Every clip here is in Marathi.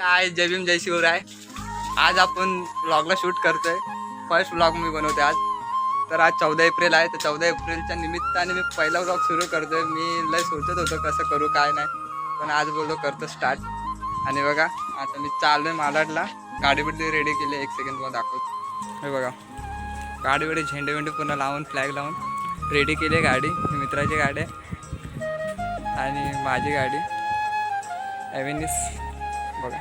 काय जय भीम जय शिवराय. आज आपण व्लॉगला शूट करतोय. फर्स्ट व्लॉग मी बनवतोय आज. तर आज 14 एप्रिल आहे. तर 14 एप्रिलच्या निमित्ताने मी पहिला व्लॉग सुरू करतोय. मी लय सोचत होतो कसं करू काय नाही, पण आज बोललो करतो स्टार्ट. आणि बघा आता मी चाललोय मालाडला. गाडी बिडी रेडी केली. एक सेकंड तुम्हाला दाखवतो. हे बघा गाडी बिडी झेंडे वेंडे पूर्ण लावून फ्लॅग लावून रेडी केली आहे गाडी. मित्राची गाडी आहे आणि माझी गाडी ॲव्हेनिस बघा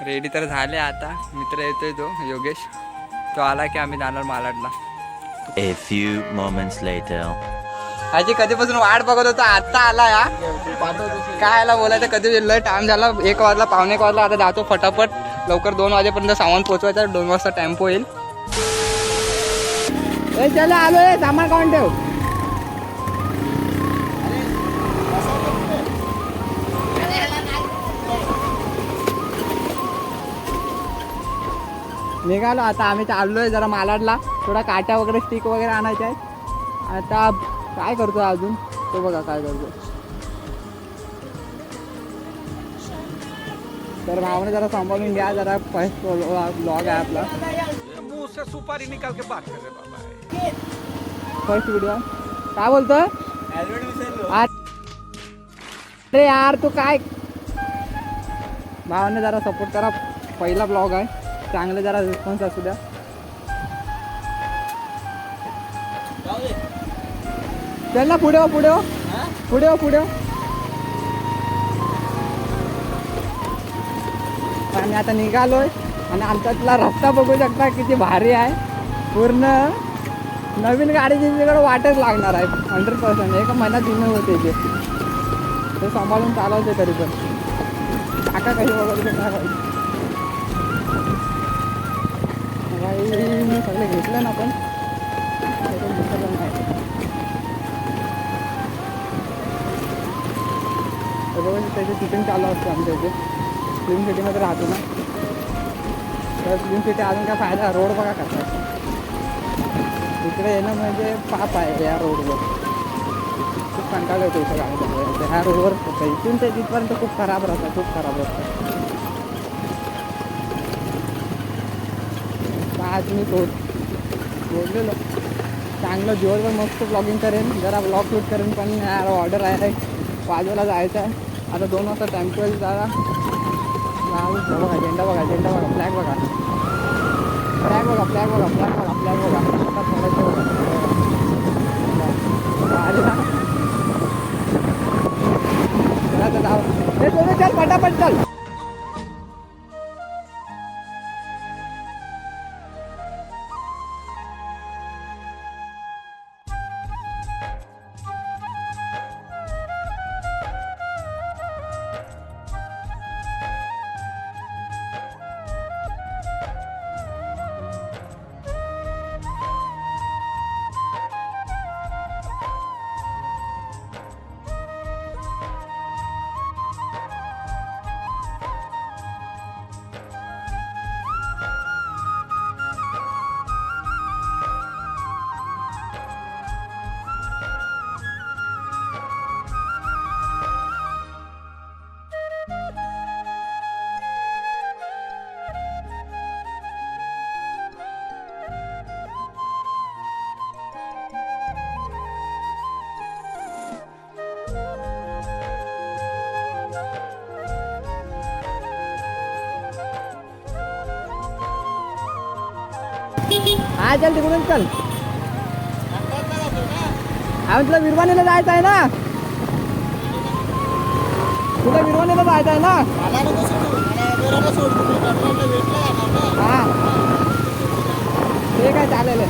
रेडी तर झाले. आता मित्र येतोय तो योगेश, तो आला की आम्ही जाणार मालाडला. A few moments later. ह्याची कधीपासून वाट बघत होता, आता आला या. काय याला बोलायचं, कधी लय टाइम झाला. 1 वाजला, पावणे 1 वाजला. आता जातो फटाफट लवकर. 2 वाजेपर्यंत सामान पोचवायचं. 2 वाजता टेम्पो येईल. चला आलोय, सामान काढून ठेव. निघालो आता आम्ही. चाललोय जरा मालाडला. थोडा काट्या वगैरे स्टिक वगैरे आणायच्या आहे. आता काय करतो अजून तो बघा काय करतो. तर भावने जरा सांभाळून घ्या. जरा फर्स्ट ब्लॉग आहे आपला. सुपारी निकाल के बात कर रहे बाबा. फर्स्ट व्हिडिओ काय बोलतोय. अरे यार तू काय. भावाने जरा सपोर्ट करा. पहिला ब्लॉग आहे, चांगले जरा रिस्पॉन्स असू द्या. चल ना पुढे हो, पुढे हो, पुढे हो, पुढे हो. आम्ही आता निघालोय आणि आमच्यातला रस्ता बघू शकता किती भारी आहे. पूर्ण नवीन गाडीची तिकडे वाटच लागणार आहे 100%. 1 महिन्यात जुने होते ते सांभाळून चालवते. तरी पण काका कशी वगैरे काय मी सगळे घेतलं ना, पण रोज त्याची शूटिंग चालू असते आमच्या इथे. फिल्म सिटीमध्ये राहतो ना, तर फिल्म सिटी अजून काय फायदा. रोड बघा कसा इकडे येणं म्हणजे पाप आहे. या रोडवर खूप कंटाळा होतो इथं गाडी चालवायचं. ह्या रोडवर इथून ते तिथपर्यंत खूप खराब राहतं, खूप खराब राहतं. आज मी बोललेलो चांगलं दिवसभर मस्त ब्लॉगिंग करेन, जरा ब्लॉग शूट करेन. पण यार ऑर्डर आहे 5 वाजता जायचं आहे. आता 2 वाजता टेम्पो येईल. जरा बघा झेंडा बघा, झेंडा बघा, फ्लॅग बघा, फ्लॅग बघा, फ्लॅग बघा, फ्लॅग बघा, फ्लॅग बघा. आता थोडंसं बघा जाऊ. हे तुम्ही चल पटापट चल. हा चल तिकडून चल. आम्ही तुला विरवाणीला जायचं आहे ना, तुला विरवाणीला जायचं आहे ना. हा ठीक आहे चालेल.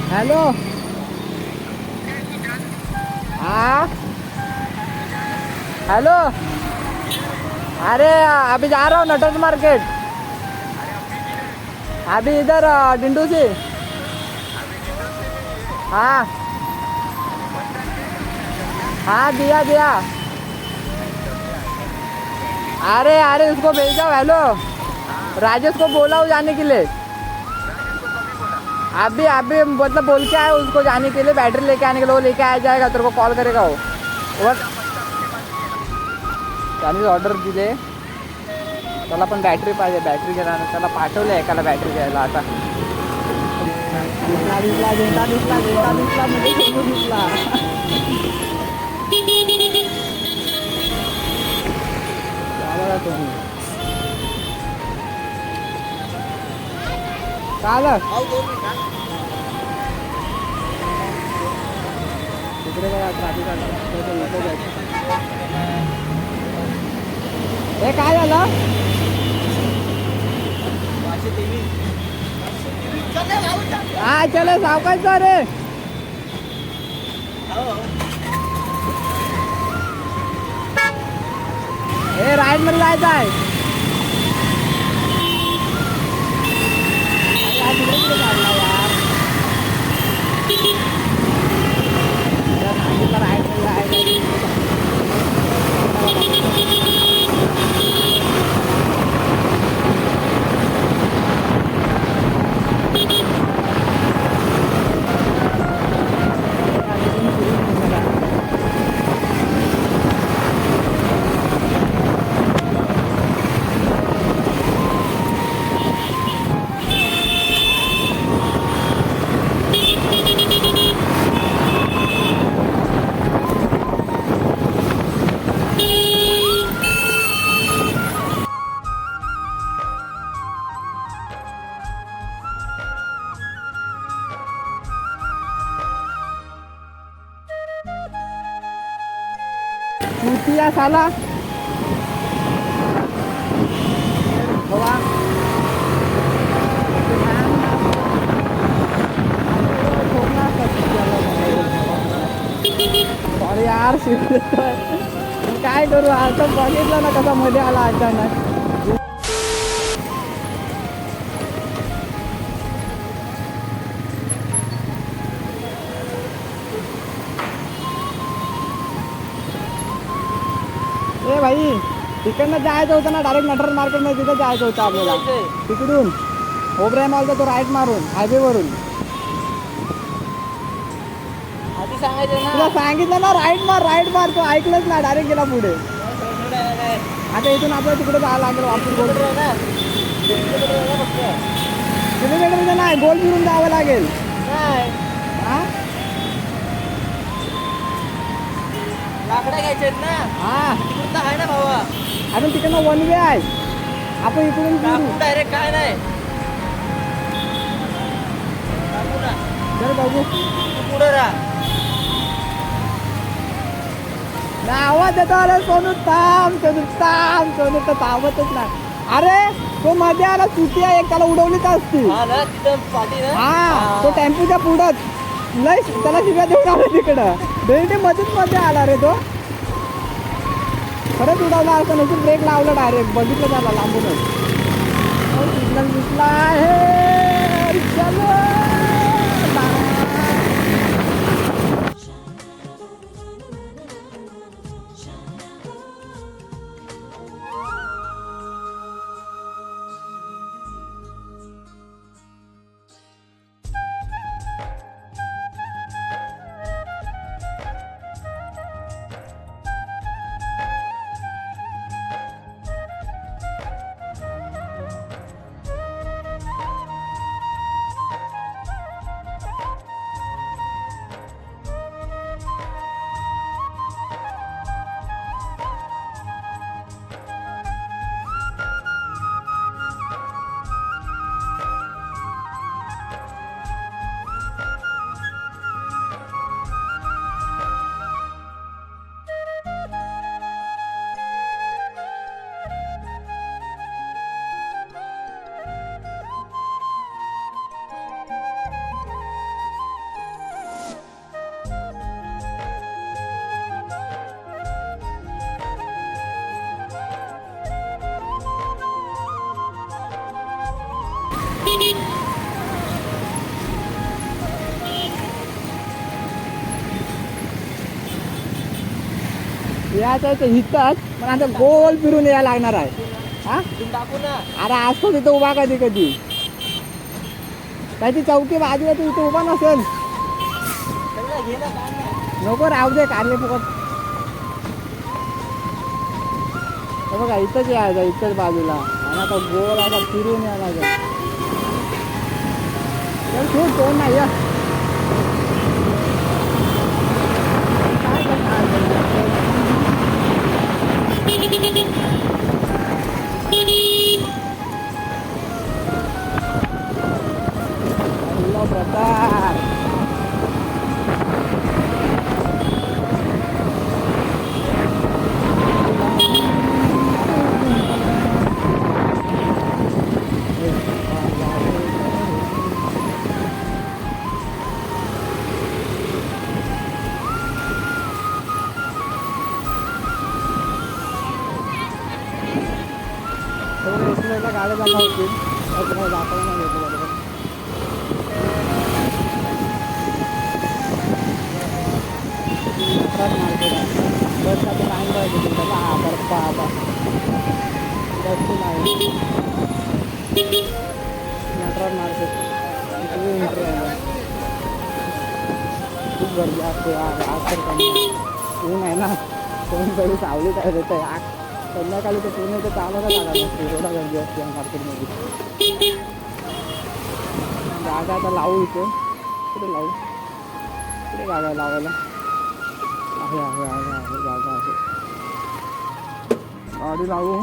हेलो हाँ हेलो अरे अभी जा रहा हूँ नटराज मार्केट अभी इधर डिंडू से हाँ हाँ दिया दिया अरे अरे उसको भेजा हेलो राजेश को बोला हूँ जाने के लिए अभी अभी मतलब बोल के आया उसको जाने के लिए बैटरी लेके आने के लिए वो लेके आ जाएगा तेरे को कॉल करेगा वो त्याने ऑर्डर दिले त्याला पण बॅटरी पाहिजे बॅटरी घ्यायला त्याला पाठवलं एकाला बॅटरी घ्यायला आता दिसला दिसला दिसला दिसला दिसला दिसला दिसला दिसला तुम्ही काय आलं तिकडे बघा ट्रॅफिक नको जायचं हे काय झालं हा चलो सावकाश रे हे राईड मध्ये जायचं आहे चुतिया साला बाबा अरे यार काय करू आता बघितलं ना कसा मध्ये आला अचानक ए भाई तिकडनं जायचं होतं ना डायरेक्ट नटराज मार्केटमध्ये तिथं जायचं होतं आपल्याला तिकडून ओबराय मॉलचा तो राईट मारून हायवेवरून आधी सांगायचं ना तुला सांगितलं ना राईट मार तो ऐकलंच ना डायरेक्ट गेला पुढे आता इथून आपल्याला तिकडे जायला लागेल वापस गोल किलोमीटर नाही गोल फिरून जावं लागेल हा लाकडं घ्यायचे ना हा कुठं आहे ना भावा अजून तिकडनं वन वे आहे आपण इकडून फिरू डायरेक्ट काय नाही चल बघू तू पुढे राहा नाही आवाज देतो अरे सोनू थांब सोनू तर थांबतच नाही अरे तो मध्ये आला चुटी आहे एक त्याला उडवलीच असती हा ना तिथं पाठी ना हा तो टेम्पोच्या पुढंच लय त्याला शिव्या देऊन आला तिकडं बेल्टी मध्येच मध्ये आला रे तो खरंच उडवला असं नसून ब्रेक लावला डायरेक्ट बघितलं त्याला लांबूनच सिग्नल दिसला आहे चलो यायचं आहे ते हिथंच पण आता गोल फिरून यायला लागणार आहे हा तुम्ही टाकू ना अरे असतो तिथं उभा कधी कधी त्याची चौकी बाजूला तू इथं उभा नसेल सगळं घे ना काय ना नको राहू दे काढले फुकट हे बघा इथंच यायचं इथंच बाजूला आणि आता गोल आता फिरून यायला लागेल चल खूप कोण नाही या प्रताप गाड्या जाता होतील तुम्हाला दाखवलं नाही येतो बरोबर मार्केट आहे बस आता लाईन पाहिजे त्याला हा बर्फा आता बसची लाईन नटराज मार्केट इथे एंट्री आहे खूप गर्दी असते आज तर कमी ऊन आहे ना कोणीतरी सावली काय देत आहे संध्याकाळी तर पूर्ण इथं चालायला लागणार एवढा गर्दी असते मार्केटमध्ये जागा आता लावू इथे कुठे लावू कुठे जागा आहे लावायला आहे आहे आहे आहे जागा आहे गाडी लावू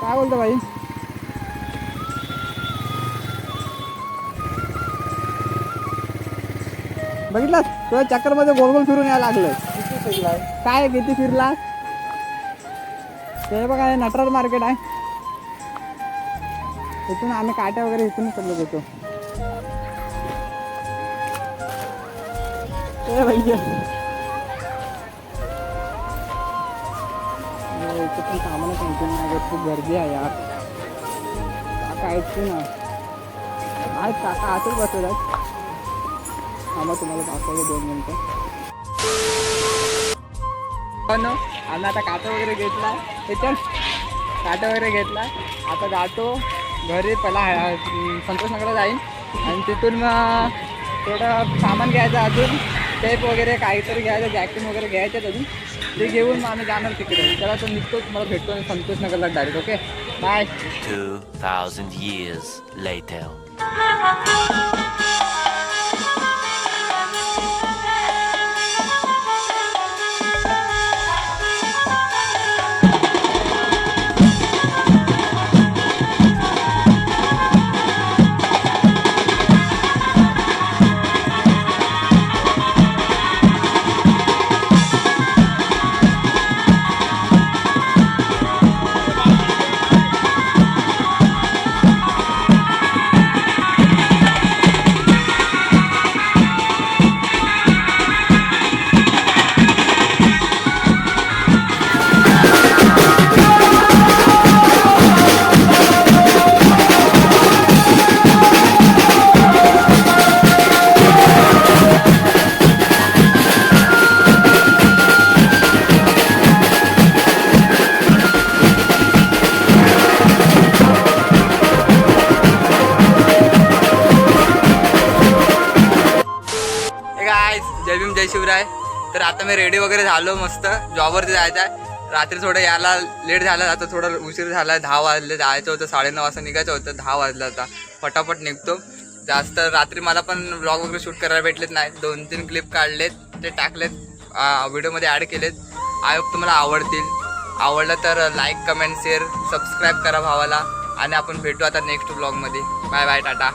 काय बोलतो भाई बघितलास तुझ्या चक्करमध्ये गोल गोल फिरून यायला लागलं किती फिरलाय काय किती फिरला ते बघा हे नटराज मार्केट आहे इथून आम्ही काट्या वगैरे इथून पडलो होतो ते भैया इथे पण सामान कंटिन्यू आहे खूप गर्दी आहे यार काका ऐकतो ना आहेत काका आतच बसले आहेत आम्हाला तुम्हाला दाखवलं 2 मिनटं पण आम्ही आता काटा वगैरे घेतला हे चल काटा वगैरे घेतला आता जातो घरी पहिला संतोषनगरला जाईन आणि तिथून मग थोडं सामान घ्यायचं अजून टेप वगैरे काहीतरी घ्यायचं जॅकेट वगैरे घ्यायचं अजून ते घेऊन मग आम्ही जाणार तिकडे त्याला तो निघतो तुम्हाला भेटतो संतोषनगरला direct okay bye 2000 years later. जय भीम जय शिवराय. तर आता मी रेडी वगैरे झालो मस्त जॉबवरती जायचं आहे. रात्री थोडं यायला लेट झाला आता थोडं उशीर झाला 10 वाजले जायचं होतं 9:30 वाजता निघायचं होतं 10 वाजला आता फटाफट निघतो. जास्त रात्री मला पण व्लॉग वगैरे शूट करायला भेटलेत नाही 2-3 क्लिप काढलेत ते टाकलेत व्हिडिओमध्ये ॲड केलेत. आय होप तुम्हाला आवडलं तर लाईक कमेंट शेअर सबस्क्राईब करा भावाला आणि आपण भेटू आता नेक्स्ट व्लॉगमध्ये. Bye bye Tata.